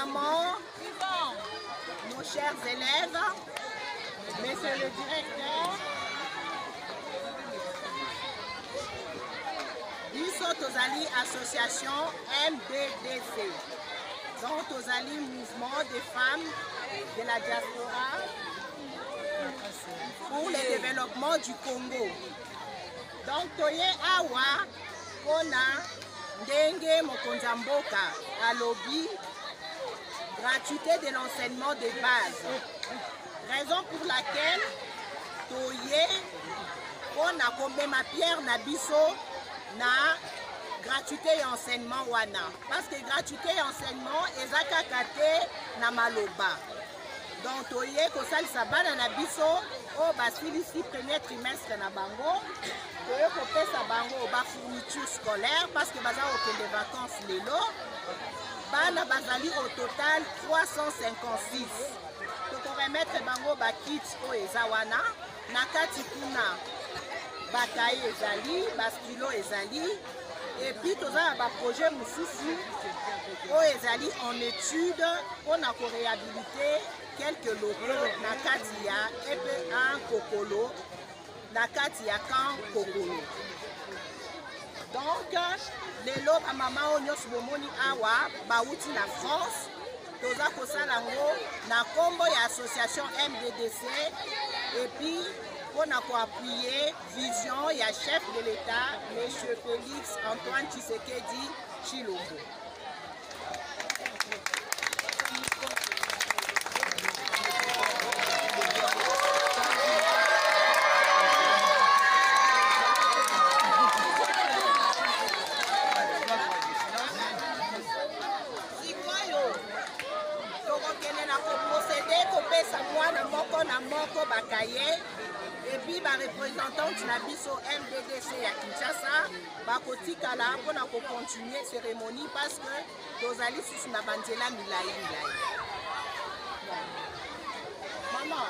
maman, nos chers élèves, monsieur le directeur, biso tozali association MDDC, donc tozali mouvement des femmes de la diaspora pour le développement du Congo. Donc toye awa pona ndenge mokonzi ya mboka alobi gratuité de l'enseignement de base. Raison pour laquelle toye pona komema pierre na biso na gratuité et enseignement wana. Parce que gratuité et enseignement eza kaka te na maloba. Donc toye kosalisa bana na biso o basilisi premier trimestre na bango. Toye kopesa bango ba fourniture scolaire parce que baza okende vacances lelo. Bana bazali au total 356. Toko remettre bango ba kits o eza wana. Na kati kuna bataille ezali, baskilo ezali. Et puis toza ba projet mususu o ezali en étude pour na ko réhabiliter quelques locaux na kati ya EP1 Kokolo, na kati ya Camp Kokolo. Donc lelo ba mama o nyos bomoni awa bauti na France toza kosala ngo na kombo ya association MDDC et puis pour appuyer vision ya chef de l'État M. Félix Antoine Tshisekedi Tshilombo. Et puis ma représentante na biso MDDC à Kinshasa bakotika la mpona ko continuer cérémonie parce que tozali susu na banzela milai. Maman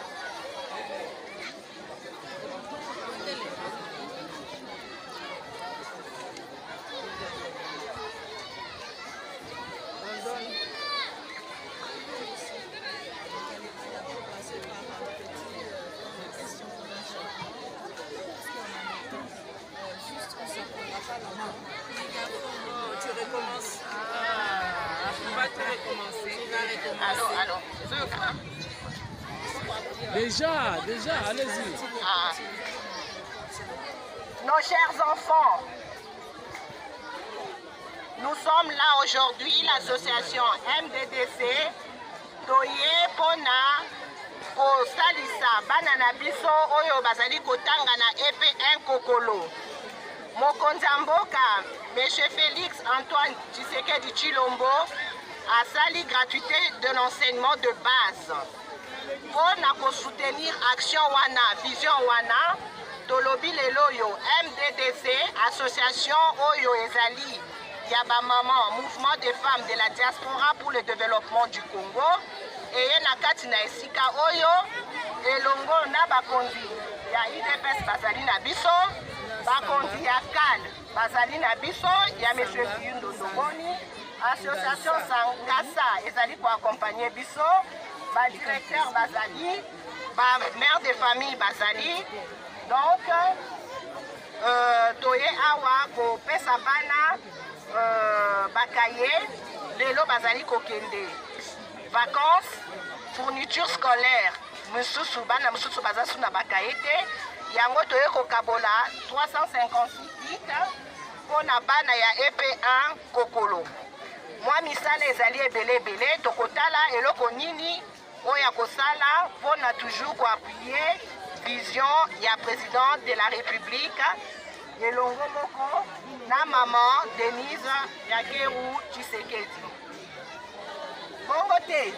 tu recommences. On va te recommencer. Alors. Déjà, allez-y. Nos chers enfants, nous sommes là aujourd'hui, l'association MDDC, Toye Pona, Kosalisa, Banana Biso, Oyo Bazali Kotanga na EP1 Kokolo. Mokonzi ya mboka, M. Félix Antoine Tshisekedi Tshilombo, a sali gratuité de l'enseignement de base. Pour soutenir action wana, vision wana, tolobi lelo yo MDDC, association Oyo Ezali, Yaba Maman, mouvement des femmes de la diaspora pour le développement du Congo, et nakati na esika Oyo, elongo na bakonzi, ya IDPS bazali na biso, bakonzi ya CAL bazali na biso, ya M. Kiyundo Ndoboni, association Sankasa ezali ko accompagner biso, ba directeur bazali, ba mère de famille bazali. Donc toye awa ko pesa bana bakaye lelo bazali ko kende vacances, fourniture scolaire, mususu bana mususu bazasu na bakaye te, yango toye ko kabola 356 kits pona bana ya EP1 Kokolo. Moi misala ezali ebele tokotala eloko nini oya kosala pona toujours ko appuyer vision ya président de la République elongo moko na maman Denise Yakeru Tshisekedi. Bongo te.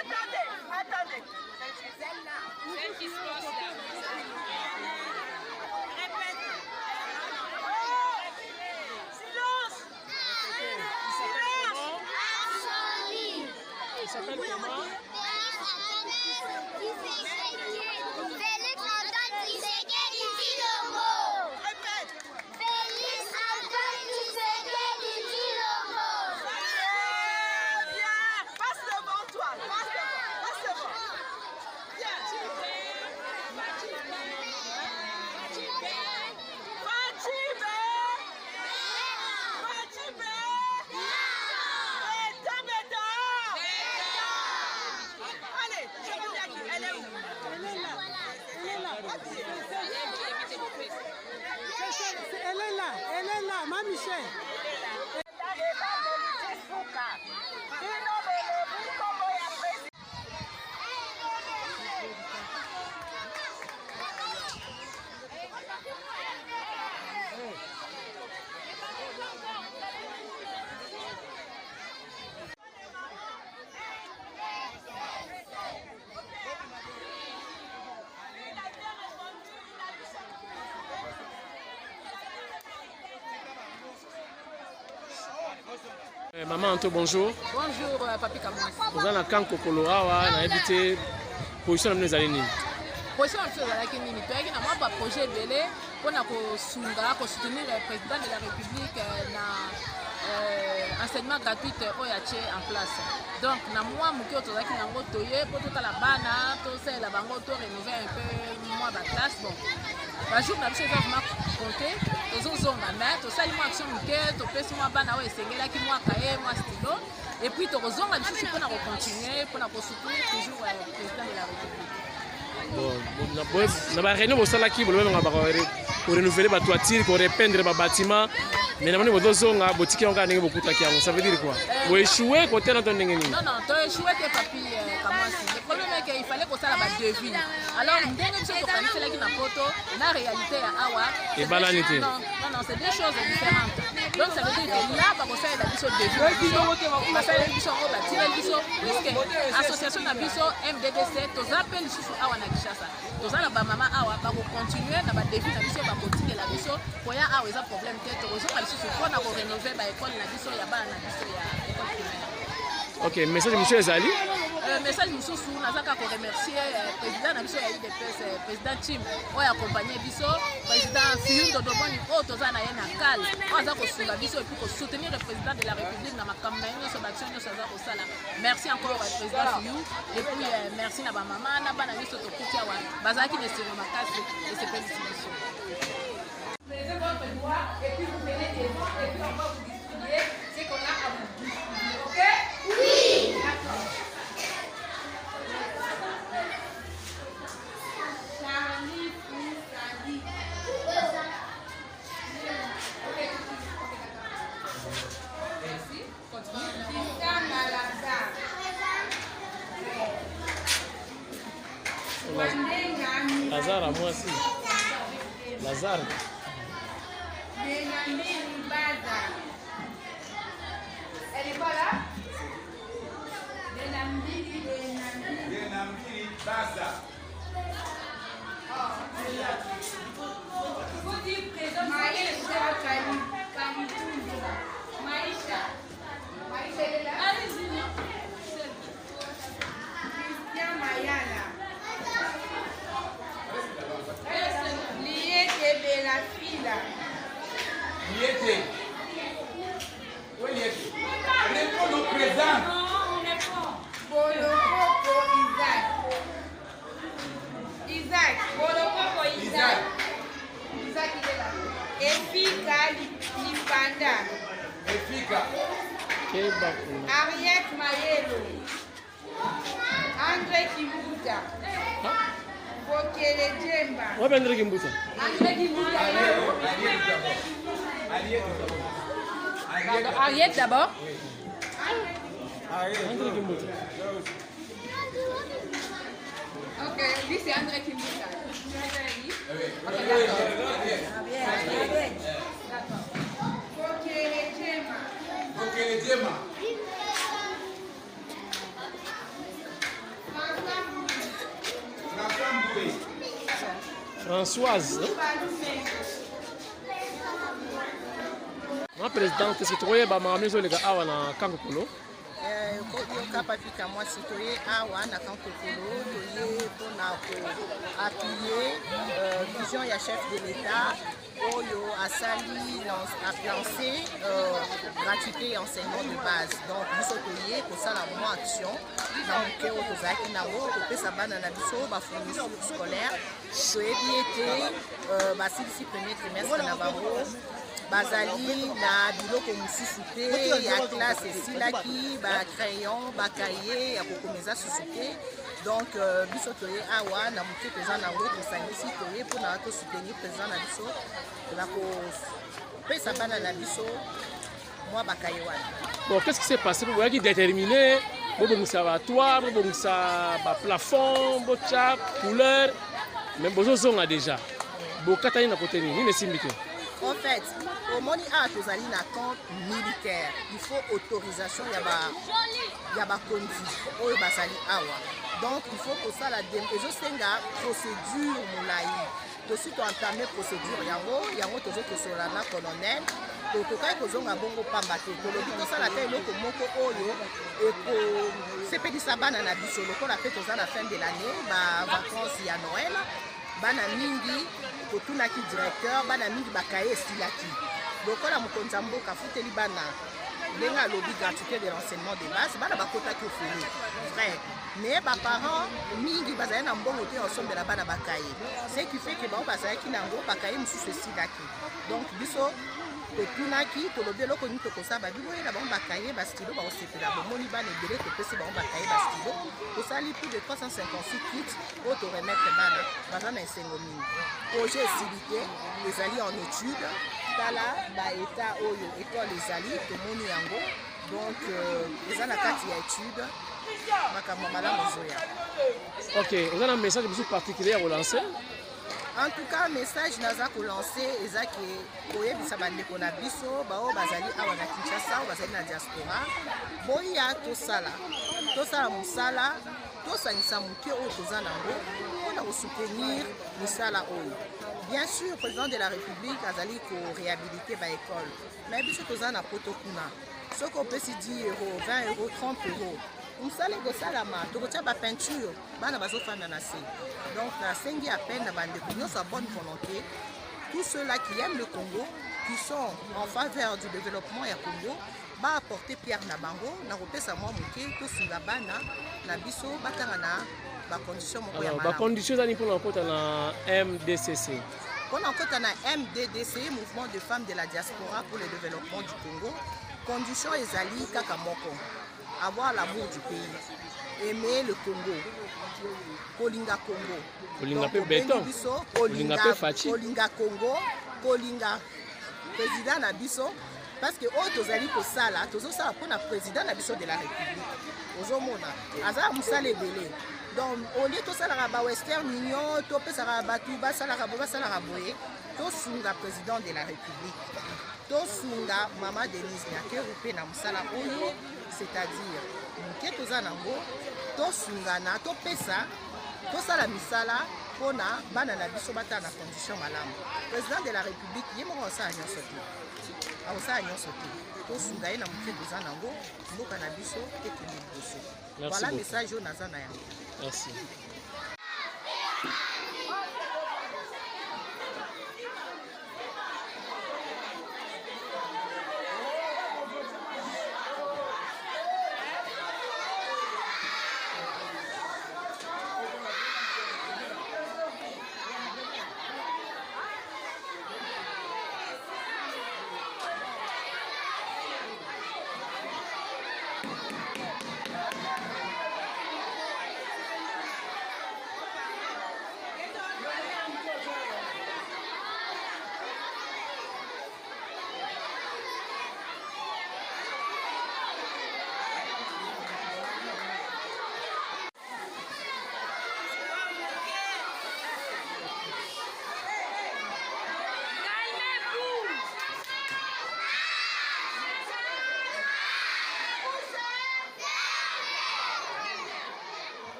Attendez. Celle qui se passe là. Répète. Silence. Il s'appelle comment? Elle est là, ma Michel. Maman Anto, bonjour. Bonjour, Papi Kamouas. Vous êtes dans le camp Kokoloawa, na évité position de nos alliés. Position de nos alliés, nous avons un projet belé pour soutenir le président de la République dans enseignement gratuit en place. Donc, nous avons rénové un peu la classe. Bon, le jour où nous avons vraiment compté, et puis nous avons continuer pour soutenir toujours le président de la République. Bon, la réunion pour renouveler les toitures, pour repeindre les bâtiments. Mais nous avons besoin de boutique ça veut dire quoi? Vous échouez côté notre non, tu as échoué tes papiers. Le problème est qu'il fallait que ça la devine. Alors, nous avons la réalité à Awa. Et banalité. Non, c'est deux choses différentes. Donc, ça veut dire que là, on a l'association MDDC, tous appels sous Awa na Kishasa. Tous la maman Awa, on continuer à la défi na biso, on continue la biso. Pour y avoir un problème, pour rénover l'école na biso, ya bana na biso ya école primaire. Ok, message de M. Ezali. Message de M. Sou, nous avons remercié le président de la UDPS, le président Tim, qui a accompagné le président Fiyun Dodoboni, qui a soutenir le président de la République dans ma campagne sur l'action de Sala. Merci encore au président Fiyun, et puis merci à ma maman, à ma maman, Bazaki de Séromakasi et ses pétitions. Prenez votre doigt et puis vous venez devant et puis on va vous distribuer ce qu'on a à vous distribuer, ok? Oui! D'accord. Charlie Foussadi. Merci. Continue. Tita Malazar. Lazare à moi aussi. Lazare. Benamini Baza. Elle est pas là? Benamini Baza. Oh, c'est là. Il faut dire présent. Maïcha Kalitundu. Maïcha. Maïcha, elle est là? Allez-y. Christian Mayala. Liete Bella Fila. Liete. Où est Liete? Réponds au présent. Non, on est pas. Bolokoko Isaac. Isaac. Bolokoko Isaac. Isaac, il est là. Efika Lipanda. Efika. Ariette Mayelo. André Kimbuta. Bokele Djemba. Où est André Kimbuta? André Kimbuta. Ariette d'abord. André Kimbuta. Ok, lui c'est André Kimbuta. Ok, d'accord. Bokele Djemba. Bokele Djemba. Françoise. Ma présidente, est-ce que tu vois ma maison les gars à Kankokolo? yoka papika mwasi toye awa na Kankokolo toye mpona koappuye vision ya chef de l'État oyo asali lancé gratuité et enseignement de base. Donc biso toye kosala mwa action na moke oyo tozalaki nango kopesa bana na biso bafourniture scolaire toyebi ete basilisi premier trimestre na bango bazali na biloko mosusu te ya classe esilaki bacrayon bakaye ya kokomeza susu te. Donc biso toye awa na moke toza nango tosangisi toye mpona tosoutenir président na biso na kopesa bana na biso mwa bakaye wana. Bon, qu'est-ce qui s'est passé pour vous qui déterminer bobongisa batoire bobongisa baplafond bocha couleur mais bozozonga déjà bokatani na kote nini esimbi te? En fait, au moni a tozali na camp militaire, il faut autorisation ya ba conduit oyo basali awa. Donc il faut que ça la ezosenga procédure molai. Tosi to entamé procédure yango tozo kosola na colonel. Donc tokai kozonga bongo pamba te. Tolobi tosala te eloko moko oyo eko sepelisa bana na biso lokola pe toza na fin de l'année ba vacances ya Noël. Bana mingi kotunaki directeur bana mingi bakaye esilaki lokola mokonzi ya mboka afuteli bana ndenge alobi gratuité de l'enseignement de base bana bakotaki ofele vrai mais baparent mingi bazali na mbongo te osombela bana bakaye ce qui fait que bango bazalaki nango bakaye mosusu esilaki. Donc biso totunaki tolobi eloko nini tokosala babiboyela bango bakaye bastilo baosepela bomoni bana ebele topesi bango bakaye bastilo tosali plus de 358 kits oyo toremettre bana baza na esengo mingi. Projet esili te ezali en étude tala baeta oyo école ezali tomoni yango. Donc eza na kati ya étude makambo malamu ezoya. Ok, vous avez un message particulier à relancer? En tout cas, message naza ko lancer ezaki koyebisa bandeko na biso bao bazali awa na Kinshasa bazali na diaspora boya tosala musala tosangisa moke oyo toza nango mpona kosoutenir misala oyo. Bien sûr, président de la République azali ko réhabiliter ba école mais biso toza na poto kuna soki opesi 10 euros 20 euros 30 euros mosala ekosalama tokotia bapeinture bana bazofanda na se. Donc nasengi appel na bandeko nyonso ya bonne volonté, tous ceux-là qui aiment le Congo, qui sont en faveur du développement ya Congo ba apporter pierre na bango na kopesa mwa moke tosunga bana na biso batanga na bacondition moko ya malamu. Bacondition ezali mpona kokota na MDCC. Mpona kokota na MDDC, Mouvement de femmes de la diaspora pour le développement du Congo, condition ezali kaka moko, avoir l'amour du pays, aimer le Congo, kolinga Congo, kolinga pe béton, kolinga pe fachi, kolinga Congo, kolinga président na biso, parce que oyo tozali kosala tozosala mpona président na biso de la République ozomona azala mosala ebele. Donc au lieu tosalaka ba Western Union topesaka bato basalaka boye tosunga président de la République, tosunga mama Denise Nyakeru mpe na mosala oyo, c'est-à-dire moke toza nango tosungana topesa tosala misala mpona bana na biso batala na condition malamu. Président de la République ye moko osala nyonso te akosala nyonso te tosunga ye na moke toza nango mboka na biso ekende liboso. Voilà message oyo naza na yango. Merci.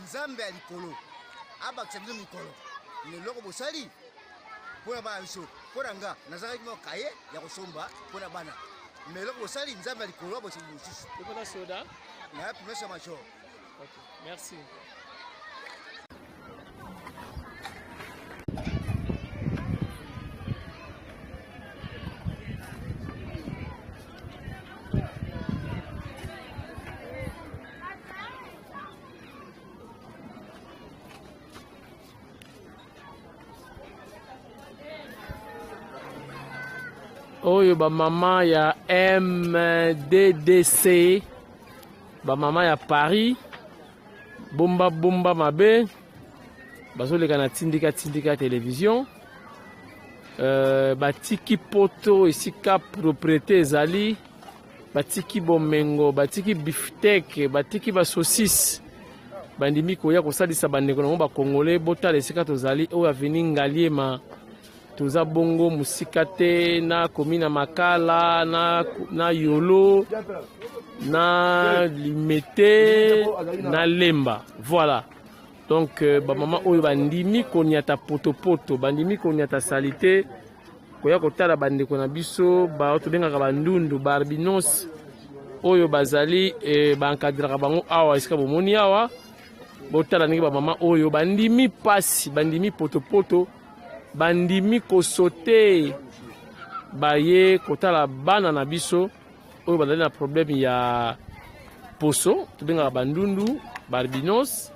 Nzambe alikolo abakisa biso mikolo neloko bosali mpona bana biso mpona nga nazalaki mwa kaye ya kosomba mpona bana me eloko bosali Nzambe alikolo abakisa mosusu epona soda naya promesa major. Merci. Oyo ba mama ya MDDC, ba mama ya Paris, bomba bomba mabe, bazoleka na tindika télévision, batiki poto esika propriété ezali, batiki bomengo, batiki beefsteak, batiki ba saucisse, bandimi koya kosalisa bandeko na ba congolais botala esika tozali oyo aveni Ngaliema. Toza bongo musika te na komina Makala na Yolo na Limete na Lemba. Voilà. Donc ba mama oyo bandimi koniata poto bandimi koniata salite koya kotala bandeko na biso ba tobengaka bandundu barbinos oyo bazali ba encadraka bango awa esika bomoni awa botala ndenge ba mama oyo bandimi pasi bandimi poto bandimi kosote baye kotala bana na biso oyo bazali na problème ya poso tobengaka bandundu barbinos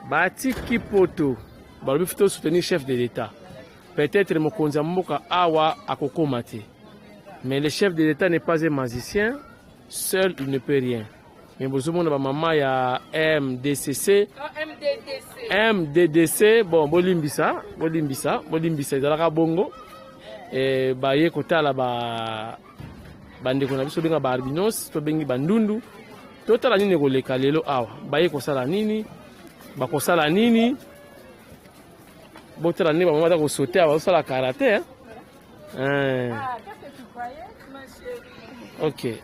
batiki poto balobi fito soutenir chef de l'État. Peut-être mokonzi ya mboka awa akokoma te, mais le chef de l'État n'est pas un magicien, seul il ne peut rien. Mais bozomona ba mama ya MDDC bon bolimbisa ezalaka bongo baye kotala bandeko na biso benga ba albinos to bengi bandundu totala nini koleka lelo awa baye kosala nini bakosala nini botala nini ba mama ta kosote awa osala karaté ok.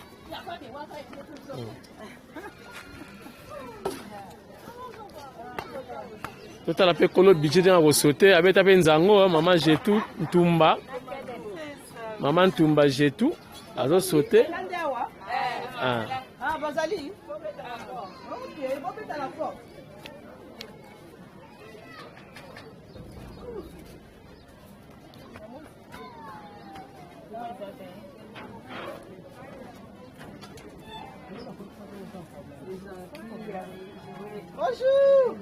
Tout la kolo budget dans sauté avec tapé nzango maman j'ai tout ntumba maman ntumba j'ai tout azo sauté bazali OK bon peut la force. Bonjour.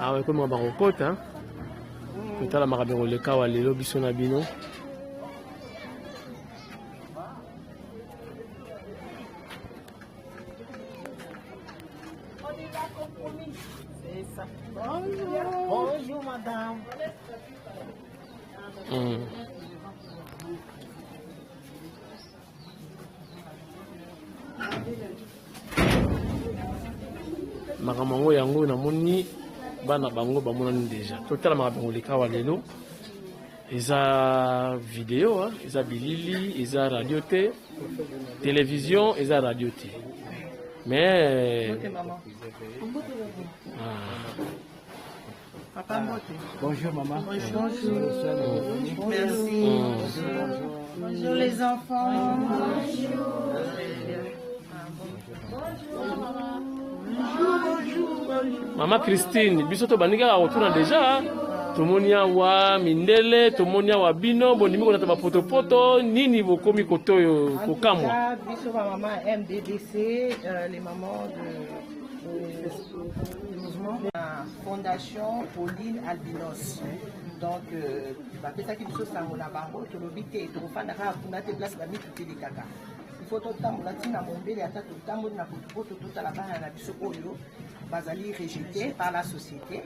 Ah ouais, comme on va en côte, hein. Tout à la marabero le cas à l'élo bisona bino. C'est ça. Bonjour. Bonjour madame. Makamango yango namoni bana bango bamonani déjà totala makabango lekawa lelo eza vidéo hein, eza bilili eza radio te télévision eza radio te mais Papa Mbote. Bonjour maman. Bonjour. Merci. Bonjour les enfants. Maman Christine, biso to bandika retourna déjà. Tomoni awa mindele, tomoni awa bino, bonimi ko tata poto nini bokomi kotoyo kokamwa. Biso maman MDDC, les mamans du mouvement La Fondation Pauline Albinos. Donc, ça qui se sango na bango, tu le bité, tu refais na place la mite tu kaka. Il faut tout le temps na mombele ata tout le temps na poto tout la bana na biso oyo bazali rejeté par la société.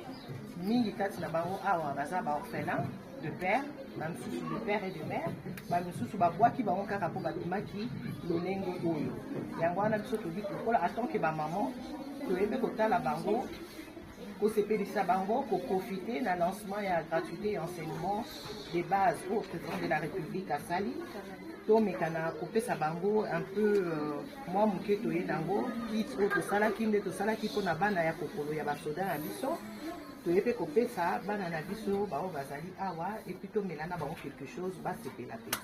Mingi kati na bango awa baza ba orphelin de père, même sous de père et de mère, même sous ba bois qui bango kaka po batimaki lonengo oyo. Yango wana biso to dit ko la attend que ba maman to ebe ko tala bango ko sepelisa bango ko profiter na lancement ya gratuité et enseignement des bases au président de la République à Sali. To mekana ko pesa bango un peu moi muke to ye nango ki to sala kinde to sala ki pona bana ya kokolo ya basoda na biso. To yepe ko pesa bana na biso ba o bazali awa et puis to melana bango quelque chose ba sepela pe.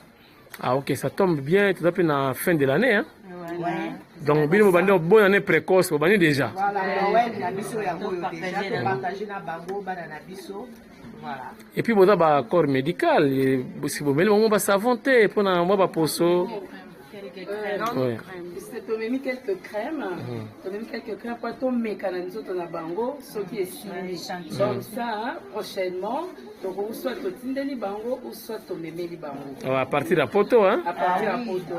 Ah ok, ça tombe bien, tout à fait à la fin de l'année. Hein? Ouais. Donc, bien, bonne année précoce, vous avez déjà. Voilà, Noël, la mission est déjà pour partager la bango, banana biso. Voilà. Et puis, vous avez un corps médical. Si vous mettez un savonté, pour un poso. Tu as mis quelques crèmes, pour ton mécanisme de bango, ce qui est signé. Comme ça, prochainement, donc soit tu tindeli bango ou soit tu mémeli bango. À partir de la photo, hein? À partir de la photo.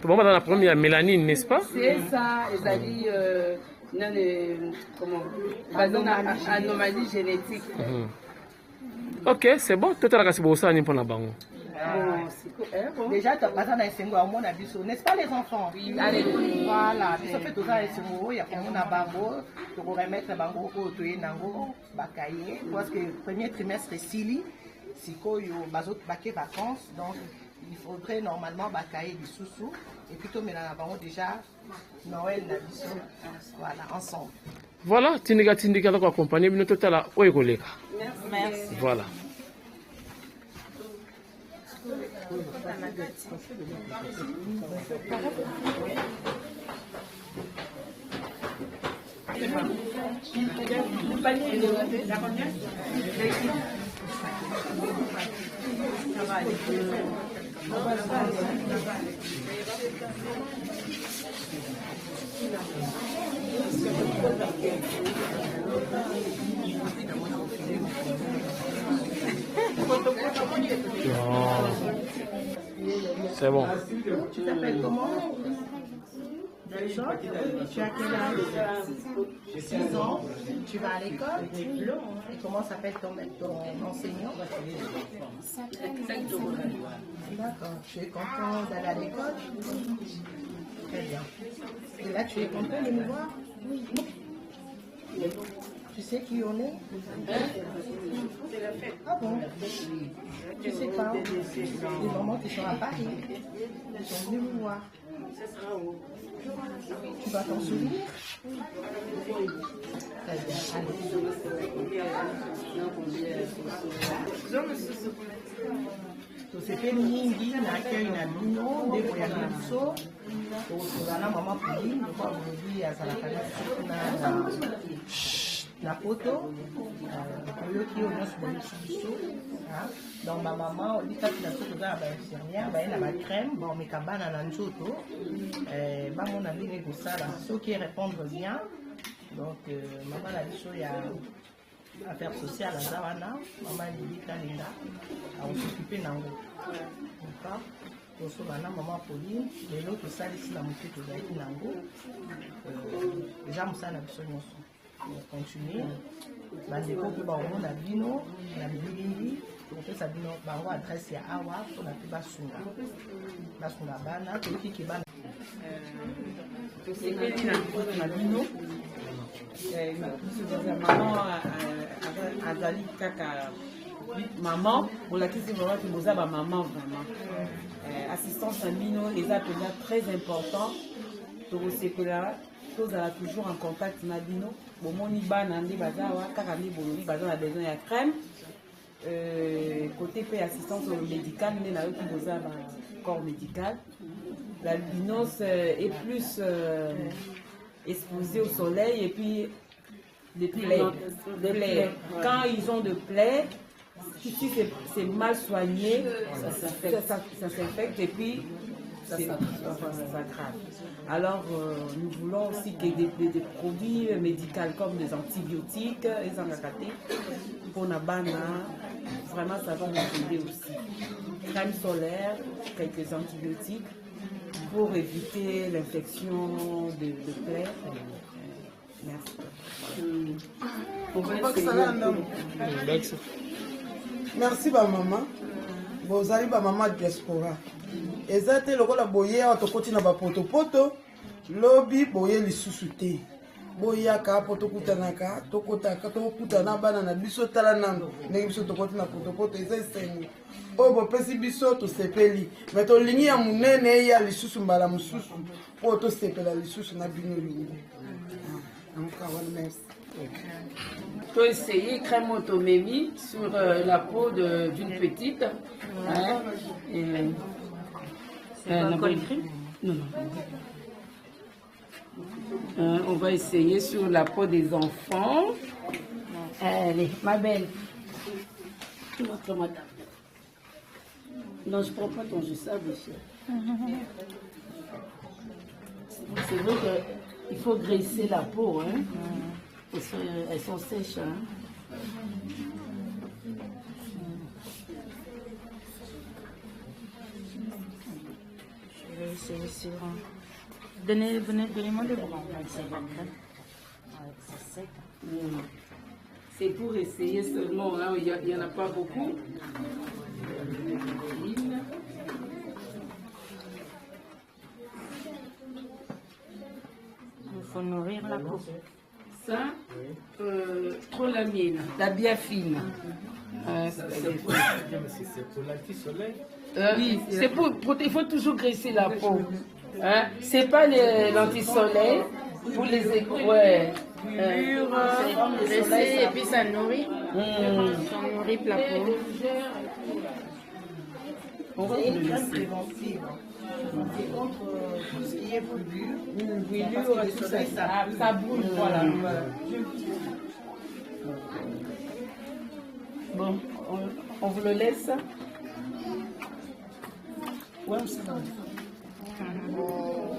Tout le monde dans la première mélanine, n'est-ce pas? C'est ça, ils ont dit, comment? Anomalie génétique. Ok, c'est bon. Tout à l'heure, c'est bon, ça, pour la bango. Bon. Déjà, tu as passé dans les sengo à mon abisso, n'est-ce pas les enfants? Oui. Allez, voilà. Puis ça fait tout ça les sengo, il y a comme un bango, tu peux remettre bango au toye nango, bakaye, parce que le premier trimestre est sili, si quoi yo bazot baké vacances, donc il faudrait normalement bakaye du sous-sous, et puis tu mets dans bango déjà Noël nabisso, voilà, ensemble. Voilà, Tindika donc accompagné, nous tout à l'heure, où est-ce que Merci. Voilà. C'est bon. Tu t'appelles comment? Delson? Tu as quel âge? 6 ans. Tu vas à l'école? Et comment s'appelle ton enseignant? D'accord. Tu es content d'aller à l'école? Très bien. Et là, tu es content de nous voir? Oui. Tu sais qui on est? Ah bon? Tu sais pas? Les mamans qui sont à Paris, ils sont venus nous voir. Tu vas t'en souvenir? Très bien, allez. Tosepeli mingi na accueil na bino ndeko ya biso tozala mama Pauline lokwa bolobi azalaka na poto oyoki oyo nyonso bolisi biso donc bamama likati na so toza na bainfirmière baye na bacrème baomeka bana na nzoto bamona ndenge kosala soki répondre bien donc mama na biso ya affaire sociale aza wana mama Lili Kalinga akosokipe nango d'accord tosoba na mama Pauline lelo tosalisi na moke tozalaki nango eza mosala na biso nyonso continue bandeko mpe baomona bino na bililingi tokopesa bino bango adresse ya awa mpona mpe basunga bana toyokiki bana tosepeli na bino maman azali kaka maman bolakisi vraiment ke boza bamaman vraiment assistance na bino eza mpenza très important tokosepela tozala toujours en contact na bino bomoni bana nde baza awa kaka nde bolobi baza na besoin ya crème côté mpe assistance médicale nde nayoki boza ba corps médical l'albinos est plus exposé au soleil et puis des plaies. Quand ils ont de plaies, si c'est mal soigné, ça s'infecte et puis ça s'aggrave. Alors, nous voulons aussi que des produits médicaux comme des antibiotiques, les angakaté, pour la banane, vraiment ça va nous aider aussi. Crème solaire, quelques antibiotiques pour éviter l'infection de plaies. Merci. On va essayer. Merci ba maman. Bozali ba maman diaspora. Ezate lokola boye atokoti na ba poto lobi boye lisusu te. Boya ka poto kutanaka tokotaka tokutana bana na biso tala nando. Ndenge biso tokoti na poto ezeseni. Oyo bopesi biso tosepeli. Mais tolingi ya munene ya lisusu mbala mususu. Po tosepela lisusu na bino lingi. Merci. On peut essayer crème automémie sur la peau d'une petite. Hein? Non. On va essayer sur la peau des enfants. Allez, ma belle. Notre madame. Non, je ne prends pas ton jus, ça, monsieur. C'est vrai qu'il faut graisser la peau, hein? Elles sont sèches. Hein? Je vais essayer sur... Donnez-moi le bras. C'est sec. C'est pour essayer seulement, hein? Il n'y en a pas beaucoup. Il faut nourrir la peau. Ça, trop la mine, la bien fine. C'est pour l'anti-soleil. Oui, c'est pour, il faut toujours graisser la peau. Hein? C'est pas l'anti-soleil, pour les écrous. Ouais. Graisser et puis ça nourrit. Ça nourrit la peau. On va une crème préventive. C'est contre tout ce qui est brûlure, tout ça, ça brûle, voilà. Bon, on vous le laisse. Ouais,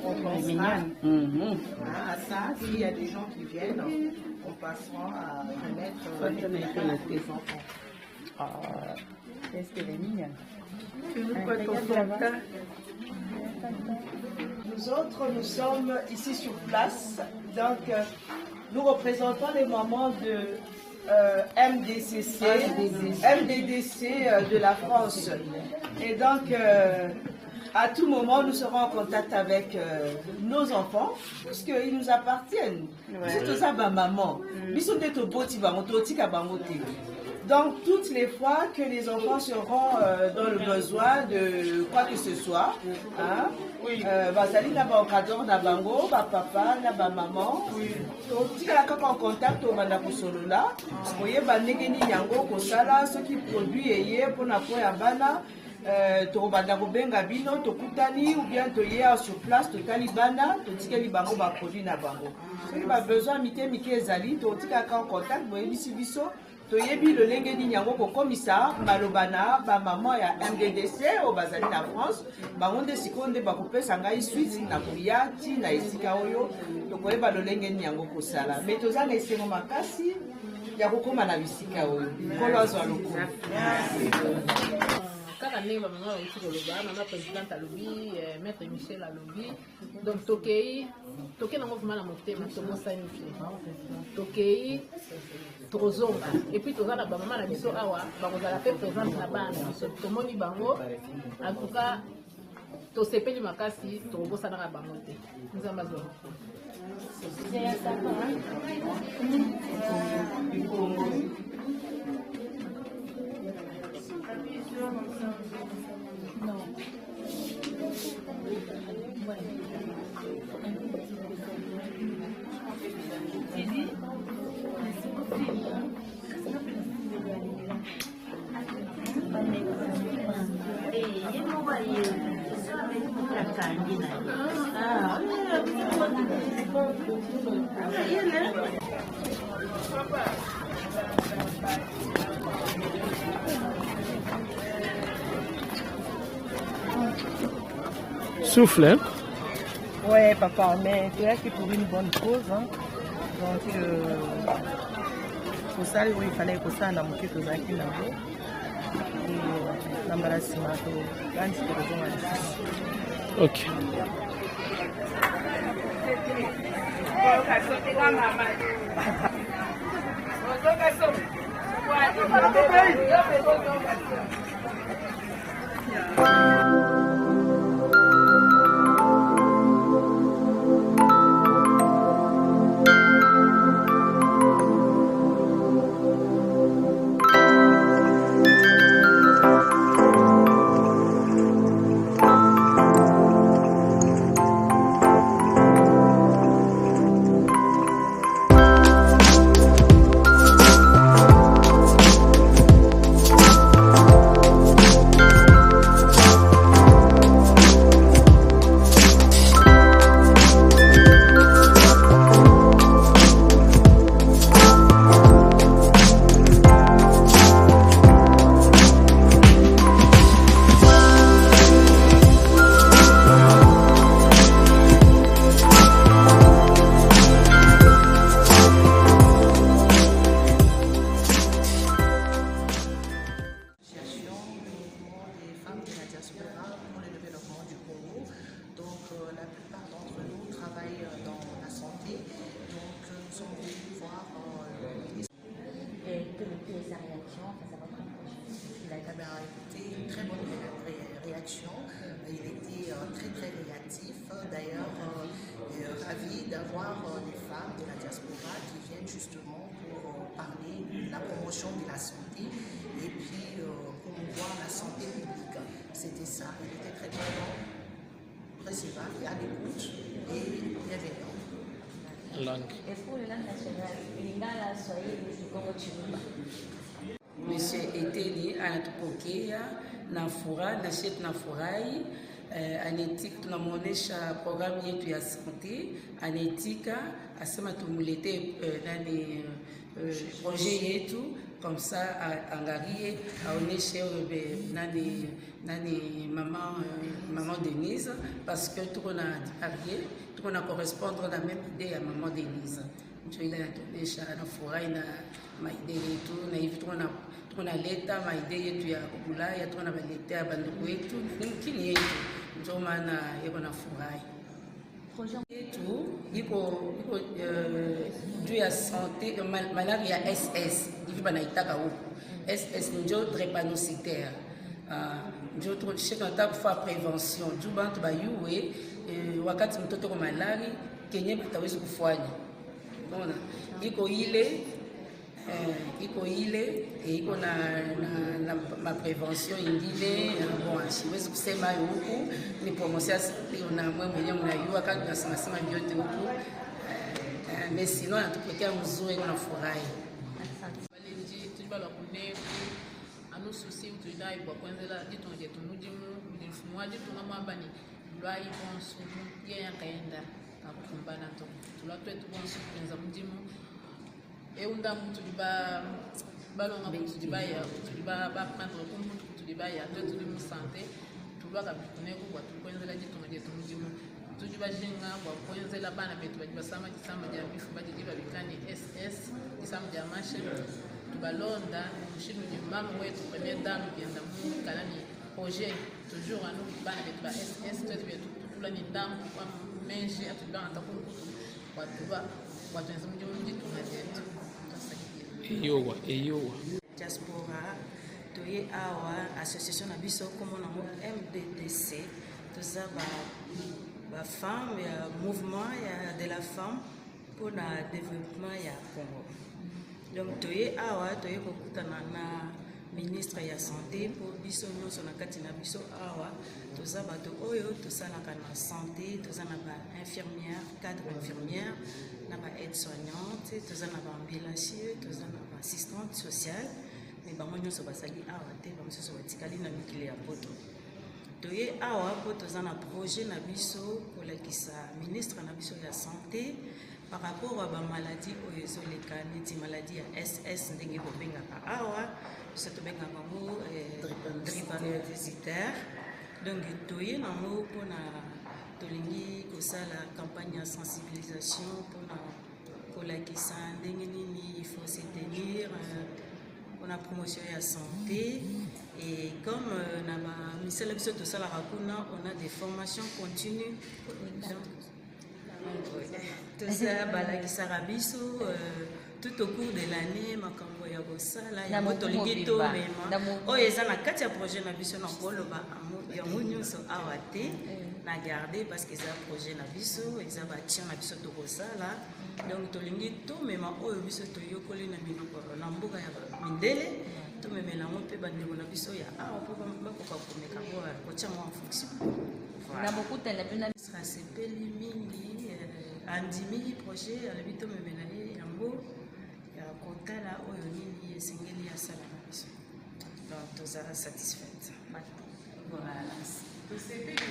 on pensera à ça. S'il y a des gens qui viennent, on passera à remettre les enfants. Est-ce qu'elle est mignonne? Nous autres, nous sommes ici sur place, donc nous représentons les mamans de MDDC de la France. Et donc, à tout moment, nous serons en contact avec nos enfants, puisqu'ils nous appartiennent. C'est tout ça, maman. Donc, toutes les fois que les enfants seront dans le besoin de quoi que ce soit, bazali na ba encadreur na bango, ba papa na ba maman, totikala kaka en contact obanda kosolola, koyeba ndenge nini yango kosala soki produit eye mpona koya bana, tokobanda kobenga bino tokutani ou bien toyeya sur place totali bana totikeli bango baproduit na bango. Soki babesoin mike mike ezali totikaka en contact boyebisi biso toyebi lolenge nini yango kokomisa maloba na bamama ya MDDC oyo bazali na France bango nde sikoyo nde bakopesa ngai suite na koya ti na esika oyo tokoyeba lolenge nini yango kosala me toza na esengo makasi ya kokóma na bisika oyo nkolo azwa lokola kaka ndenge bamama bauti koloba mama présidente alobi maître Michel alobi donc tokei nango vraimen na motema tomosani te tokei tozonga epuis toza na bamama na biso awa bakozala mpe présente na bana na biso tomoni bango en tout cas tosepeli makasi tokobosanaka bango te nzambe azwa souffle, hein? Ouais, papa, mais tu es pour une bonne cause. Hein. Donc, pour ça, il fallait que ça, on a monté tout ça qui n'a pas. Et l'embarrassement, ok. Il était très réactif. D'ailleurs, ravi d'avoir des femmes de la diaspora qui viennent justement pour parler de la promotion de la santé et puis promouvoir la santé publique. C'était ça. Il était très content, précis, à l'écoute et bienveillant. Et pour le langue nationale, Lingala Swahili du Congo Chiluba. Monsieur Eteli anatupokea na furaha na shetu na furahi anetika, tunamuonesha programu yetu ya sante, anetika asema tumulete projet yetu comme ça angalie aoneshe nani maman Denise parce que tuko na varié, tuko na correspondre na même idée ya maman Denise. Ndio ile anatuonesha na furahi na maide yetu na hivi tuko na leta maide yetu ya Bulaya, tuko na baleta bandugu yetu ni mkini yetu, ndio maana yeko na furahi. Projet yetu iko juu ya santé malaria ya SS hivi banaitaka huko SS ndio drépanocytaire. Ndio tunataka kufanya prevention juu bantu bayuwe wakati mtoto kwa malaria kenye bataweza kufanya. Unaona iko ile iko na prevention ingine bon, siwezi kusema huku ni promotion na mwe mwenyewe mnajua kama tunasema vyote huku mais sinon natupokea mzuri na furahi. Balenji tulibala kuneku anu susi tulidai kwa kwanza kitu nje tumujimu mfumuaji tunamwambani lwai bonsu yeye akaenda akumbana to tulatwe tubonsu kwenza mjimu eunda mtu liba balonga mtu libaya tuliba ba pantro ko mtu libaya to tulimu santé tulwaka bikuneko kwa tukwenzela jitu nje tumujimu tujiba jenga kwa kwenzela bana betu bajibasama kisama ja bifu bajiba bikani SS kisama ja mashe tubalonda mushinu ni mama wetu première dame bienda mu kalani projet toujours à nous bana betu ba SS to betu tulani damu kwa menji atubana takungu watuba watenza mjimu jitu nje eyowa diaspora toye awa association na biso comme na MDDC toza ba femme ya mouvement ya de la femme pour na développement ya Congo. Donc toye awa toye kokutana na ministre ya santé pour biso nyonso na kati na biso awa toza bato oyo tosalaka na santé, toza na ba infirmière, cadre infirmière, na ba aide-soignante, toza na ba ambulancier, toza na ba assistante sociale, mais bango nyonso basali awa te bamosusu batikali na mikili ya poto. Toye awa po toza na projet na biso kolakisa ministre na biso ya santé par rapport à ba maladie oyo ezoleka neti maladie ya SS ndenge bobengaka awa biso tobengaka bango drépanocytaire. Donc toye nango mpona tolingi kosala campagne ya sensibilisation mpona kolakisa ndenge nini il faut se tenir mpona promotion ya santé. Et comme na bamisala biso tosalaka kuna, on a des formations continues. Toza balakisaka biso tout au cours de l'année makambo ya kosala yango tolingi tomema oyo eza na kati ya projet na biso na koloba yango nyonso awa te na garde parce que eza projet na biso eza batir na biso tokosala. Donc tolingi tomema oyo biso toyokoli na minoko na mboka ya mindele tomemela yango mpe bandeko na biso ya awa mpo bakoka komeka kotiango en fonction. Asepeli mingi andimi projet alobi tomemela ye yango ya kotala oyo nini esengeli asala na biso. Donc toza satisfaite. Voilà.